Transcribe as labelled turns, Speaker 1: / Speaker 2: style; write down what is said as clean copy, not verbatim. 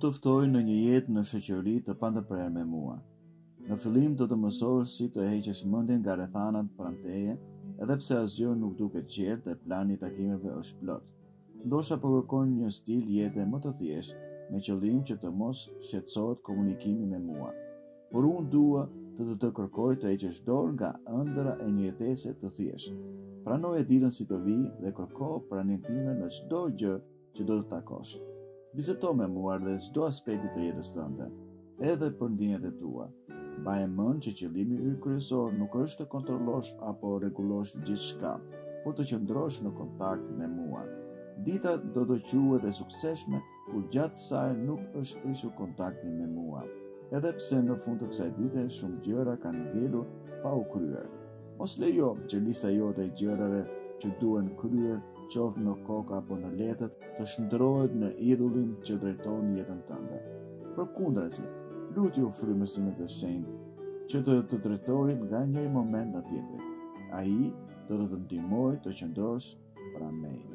Speaker 1: të ftoj në një jetë në shoqëri të pandërprer me mua. Në fillim do të mësosh si të heqësh mendjen nga rrethanat pranë teje, edhe pse asgjë nuk duket qartë dhe plani I takimeve është plot. Ndoshta po kërkon një stil jete më të thjeshtë, me qëllim që të mos shqetësohet komunikimi me mua. Por unë dua të kërkoj të heqësh dorë nga ëndra e një jetese të thjeshtë. Pranoje ditën si të vi dhe kërko praninë time në çdo gjë që do të takosh. Bizeto me mua dhe çdo aspekti të jetës tënde, edhe për ndjenjat e tua. Mbaje mend që qëllimi yt kryesor nuk është të kontrollosh apo rregullosh gjithçka, por të qëndrosh në kontakt me mua. Dita do të quhet e suksesshme kur gjatë saj nuk është prishur kontakti me mua. Edhe pse në fund të kësaj dite shumë gjëra kanë ngelur pa u kryer. Mos lejo që lista jote e gjërave që duhen kryer, qoftë në kokë apo në letër, të shndërrohet në idhullin që drejton jetën tënde. Përkundrazi, lutju frymësimin e shenjtë që të drejtojë nga një moment në tjetrin. Ai do të të ndihmojë të qëndrosh pranë meje.